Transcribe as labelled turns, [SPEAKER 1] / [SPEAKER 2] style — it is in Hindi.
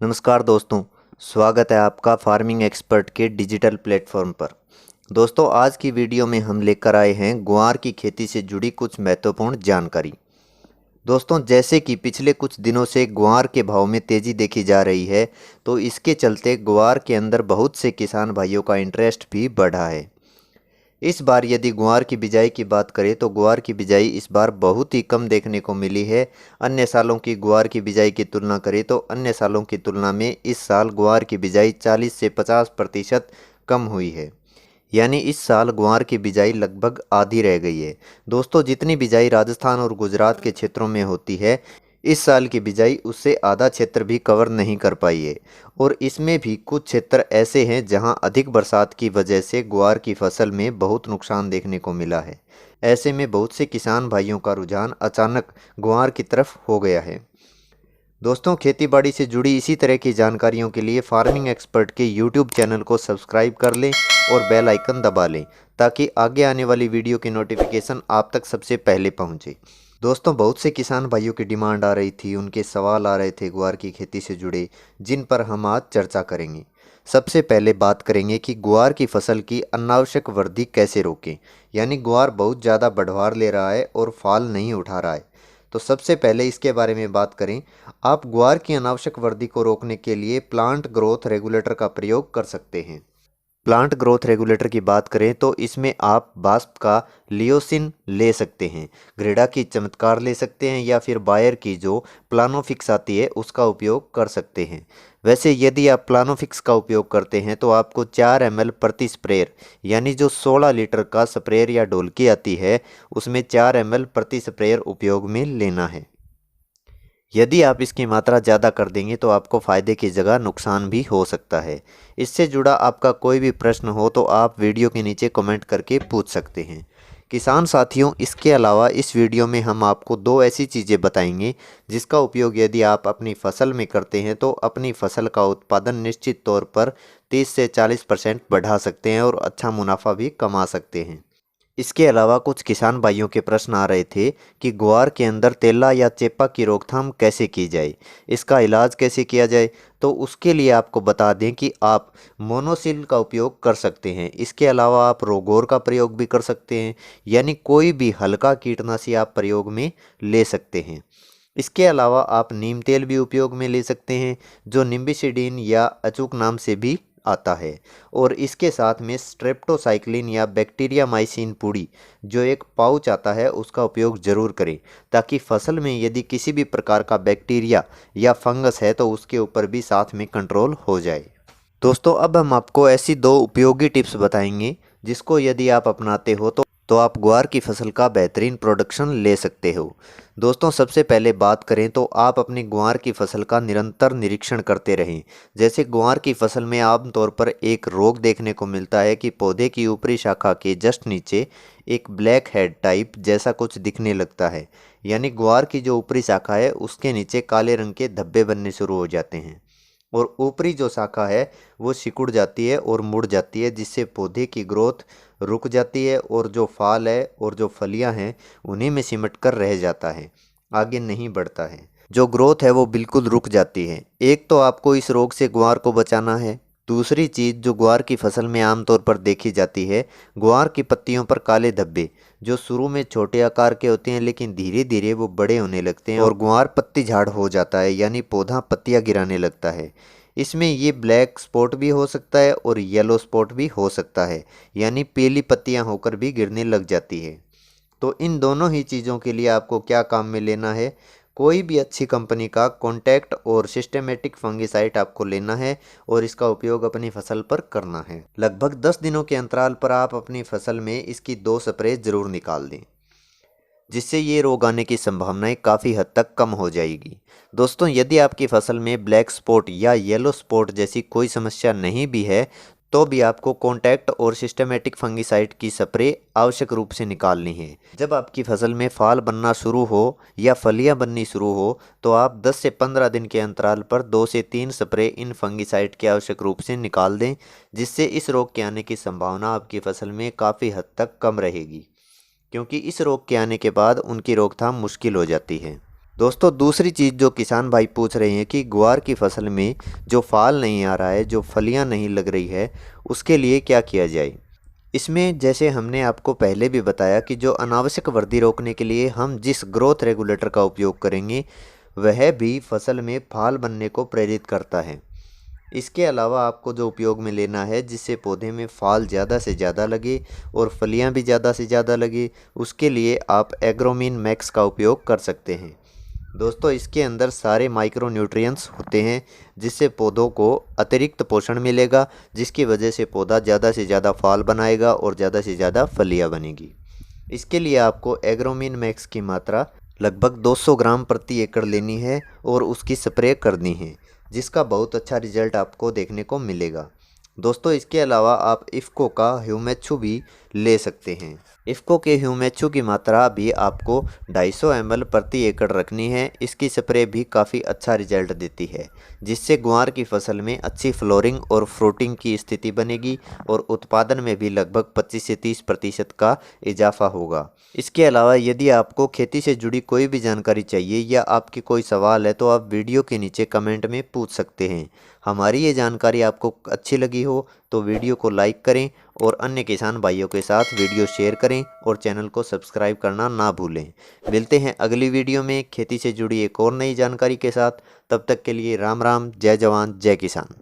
[SPEAKER 1] नमस्कार दोस्तों, स्वागत है आपका फार्मिंग एक्सपर्ट के डिजिटल प्लेटफॉर्म पर। दोस्तों, आज की वीडियो में हम लेकर आए हैं ग्वार की खेती से जुड़ी कुछ महत्वपूर्ण जानकारी। दोस्तों, जैसे कि पिछले कुछ दिनों से ग्वार के भाव में तेज़ी देखी जा रही है, तो इसके चलते ग्वार के अंदर बहुत से किसान भाइयों का इंटरेस्ट भी बढ़ा है। इस बार यदि ग्वार की बिजाई की बात करें तो ग्वार की बिजाई इस बार बहुत ही कम देखने को मिली है। अन्य सालों की ग्वार की बिजाई की तुलना करें तो अन्य सालों की तुलना में इस साल ग्वार की बिजाई 40 से 50% कम हुई है। यानी इस साल ग्वार की बिजाई लगभग आधी रह गई है। दोस्तों, जितनी बिजाई राजस्थान और गुजरात के क्षेत्रों में होती है, इस साल की बिजाई उससे आधा क्षेत्र भी कवर नहीं कर पाई है। और इसमें भी कुछ क्षेत्र ऐसे हैं जहां अधिक बरसात की वजह से ग्वार की फसल में बहुत नुकसान देखने को मिला है। ऐसे में बहुत से किसान भाइयों का रुझान अचानक ग्वार की तरफ हो गया है। दोस्तों, खेतीबाड़ी से जुड़ी इसी तरह की जानकारियों के लिए फार्मिंग एक्सपर्ट के यूट्यूब चैनल को सब्सक्राइब कर लें और बेल आइकन दबा लें, ताकि आगे आने वाली वीडियो की नोटिफिकेशन आप तक सबसे पहले पहुंचे। दोस्तों, बहुत से किसान भाइयों की डिमांड आ रही थी, उनके सवाल आ रहे थे ग्वार की खेती से जुड़े, जिन पर हम आज चर्चा करेंगे। सबसे पहले बात करेंगे कि ग्वार की फसल की अनावश्यक वृद्धि कैसे रोकें। यानी ग्वार बहुत ज़्यादा बढ़वार ले रहा है और फाल नहीं उठा रहा है। तो सबसे पहले इसके बारे में बात करें। आप ग्वार की अनावश्यक वृद्धि को रोकने के लिए प्लांट ग्रोथ रेगुलेटर का प्रयोग कर सकते हैं। प्लांट ग्रोथ रेगुलेटर की बात करें तो इसमें आप बास्प का लियोसिन ले सकते हैं, ग्रेडा की चमत्कार ले सकते हैं, या फिर बायर की जो प्लानोफिक्स आती है उसका उपयोग कर सकते हैं। वैसे यदि आप प्लानोफिक्स का उपयोग करते हैं तो आपको 4 ml प्रति स्प्रेयर, यानी जो 16 लीटर का स्प्रेयर या ढोलकी आती है, उसमें 4 ml प्रति स्प्रेयर उपयोग में लेना है। यदि आप इसकी मात्रा ज़्यादा कर देंगे तो आपको फ़ायदे की जगह नुकसान भी हो सकता है। इससे जुड़ा आपका कोई भी प्रश्न हो तो आप वीडियो के नीचे कमेंट करके पूछ सकते हैं। किसान साथियों, इसके अलावा इस वीडियो में हम आपको दो ऐसी चीज़ें बताएंगे जिसका उपयोग यदि आप अपनी फसल में करते हैं तो अपनी फसल का उत्पादन निश्चित तौर पर 30 से 40% बढ़ा सकते हैं और अच्छा मुनाफा भी कमा सकते हैं। इसके अलावा कुछ किसान भाइयों के प्रश्न आ रहे थे कि ग्वार के अंदर तेला या चेपा की रोकथाम कैसे की जाए, इसका इलाज कैसे किया जाए। तो उसके लिए आपको बता दें कि आप मोनोसिल का उपयोग कर सकते हैं। इसके अलावा आप रोगोर का प्रयोग भी कर सकते हैं, यानी कोई भी हल्का कीटनाशी आप प्रयोग में ले सकते हैं। इसके अलावा आप नीम तेल भी उपयोग में ले सकते हैं, जो निम्बिसिडीन या अचूक नाम से भी आता है। और इसके साथ में स्ट्रेप्टोसाइक्लिन या बैक्टीरियामाइसिन पुड़ी, जो एक पाउच आता है, उसका उपयोग ज़रूर करें, ताकि फसल में यदि किसी भी प्रकार का बैक्टीरिया या फंगस है तो उसके ऊपर भी साथ में कंट्रोल हो जाए। दोस्तों, अब हम आपको ऐसी दो उपयोगी टिप्स बताएंगे जिसको यदि आप अपनाते हो तो आप ग्वार की फसल का बेहतरीन प्रोडक्शन ले सकते हो। दोस्तों, सबसे पहले बात करें तो आप अपनी ग्वार की फसल का निरंतर निरीक्षण करते रहें। जैसे ग्वार की फसल में आमतौर पर एक रोग देखने को मिलता है कि पौधे की ऊपरी शाखा के जस्ट नीचे एक ब्लैक हेड टाइप जैसा कुछ दिखने लगता है। यानी ग्वार की जो ऊपरी शाखा है उसके नीचे काले रंग के धब्बे बनने शुरू हो जाते हैं और ऊपरी जो शाखा है वो सिकुड़ जाती है और मुड़ जाती है, जिससे पौधे की ग्रोथ रुक जाती है और जो फाल है और जो फलियां हैं उन्हीं में सिमट कर रह जाता है, आगे नहीं बढ़ता है। जो ग्रोथ है वो बिल्कुल रुक जाती है। एक तो आपको इस रोग से ग्वार को बचाना है। दूसरी चीज़ जो ग्वार की फसल में आमतौर पर देखी जाती है, ग्वार की पत्तियों पर काले धब्बे, जो शुरू में छोटे आकार के होते हैं लेकिन धीरे धीरे वो बड़े होने लगते हैं और ग्वार पत्ती झाड़ हो जाता है, यानी पौधा पत्तियां गिराने लगता है। इसमें ये ब्लैक स्पॉट भी हो सकता है और येलो स्पॉट भी हो सकता है, यानी पीली पत्तियां होकर भी गिरने लग जाती है। तो इन दोनों ही चीज़ों के लिए आपको क्या काम में लेना है, कोई भी अच्छी कंपनी का कॉन्टैक्ट और सिस्टेमेटिक फंगिसाइड आपको लेना है और इसका उपयोग अपनी फसल पर करना है। लगभग 10 दिनों के अंतराल पर आप अपनी फसल में इसकी 2 स्प्रे ज़रूर निकाल दें, जिससे ये रोग आने की संभावनाएं काफ़ी हद तक कम हो जाएगी। दोस्तों, यदि आपकी फसल में ब्लैक स्पॉट या येलो स्पॉट जैसी कोई समस्या नहीं भी है तो भी आपको कॉन्टैक्ट और सिस्टेमेटिक फंगिसाइड की स्प्रे आवश्यक रूप से निकालनी है। जब आपकी फसल में फाल बनना शुरू हो या फलियां बननी शुरू हो तो आप 10 से 15 दिन के अंतराल पर 2 से 3 स्प्रे इन फंगिसाइड के आवश्यक रूप से निकाल दें, जिससे इस रोग के आने की संभावना आपकी फसल में काफ़ी हद तक कम रहेगी, क्योंकि इस रोग के आने के बाद उनकी रोकथाम मुश्किल हो जाती है। दोस्तों दूसरी चीज़ जो किसान भाई पूछ रहे हैं कि ग्वार की फसल में जो फाल नहीं आ रहा है, जो फलियां नहीं लग रही है, उसके लिए क्या किया जाए। इसमें जैसे हमने आपको पहले भी बताया कि जो अनावश्यक वृद्धि रोकने के लिए हम जिस ग्रोथ रेगुलेटर का उपयोग करेंगे वह भी फसल में फाल बनने को प्रेरित करता है। इसके अलावा आपको जो उपयोग में लेना है जिससे पौधे में फाल ज़्यादा से ज़्यादा लगे और फलियां भी ज़्यादा से ज़्यादा लगे, उसके लिए आप एग्रोमीन मैक्स का उपयोग कर सकते हैं। दोस्तों इसके अंदर सारे माइक्रो न्यूट्रिएंट्स होते हैं जिससे पौधों को अतिरिक्त पोषण मिलेगा, जिसकी वजह से पौधा ज़्यादा से ज़्यादा फाल बनाएगा और ज़्यादा से ज़्यादा फलियां बनेगी। इसके लिए आपको एग्रोमीन मैक्स की मात्रा लगभग 200 ग्राम प्रति एकड़ लेनी है और उसकी स्प्रे करनी है, जिसका बहुत अच्छा रिजल्ट आपको देखने को मिलेगा। दोस्तों इसके अलावा आप इफ़को का ह्यूमेचू भी ले सकते हैं। इफ़को के ह्यूमेचू की मात्रा भी आपको 250 ml प्रति एकड़ रखनी है। इसकी स्प्रे भी काफ़ी अच्छा रिजल्ट देती है, जिससे ग्वार की फसल में अच्छी फ्लोरिंग और फ्रूटिंग की स्थिति बनेगी और उत्पादन में भी लगभग 25 से 30% का इजाफा होगा। इसके अलावा यदि आपको खेती से जुड़ी कोई भी जानकारी चाहिए या आपकी कोई सवाल है तो आप वीडियो के नीचे कमेंट में पूछ सकते हैं। हमारी ये जानकारी आपको अच्छी लगी हो तो वीडियो को लाइक करें और अन्य किसान भाइयों के साथ वीडियो शेयर करें और चैनल को सब्सक्राइब करना ना भूलें। मिलते हैं अगली वीडियो में खेती से जुड़ी एक और नई जानकारी के साथ। तब तक के लिए राम राम, जय जवान जय किसान।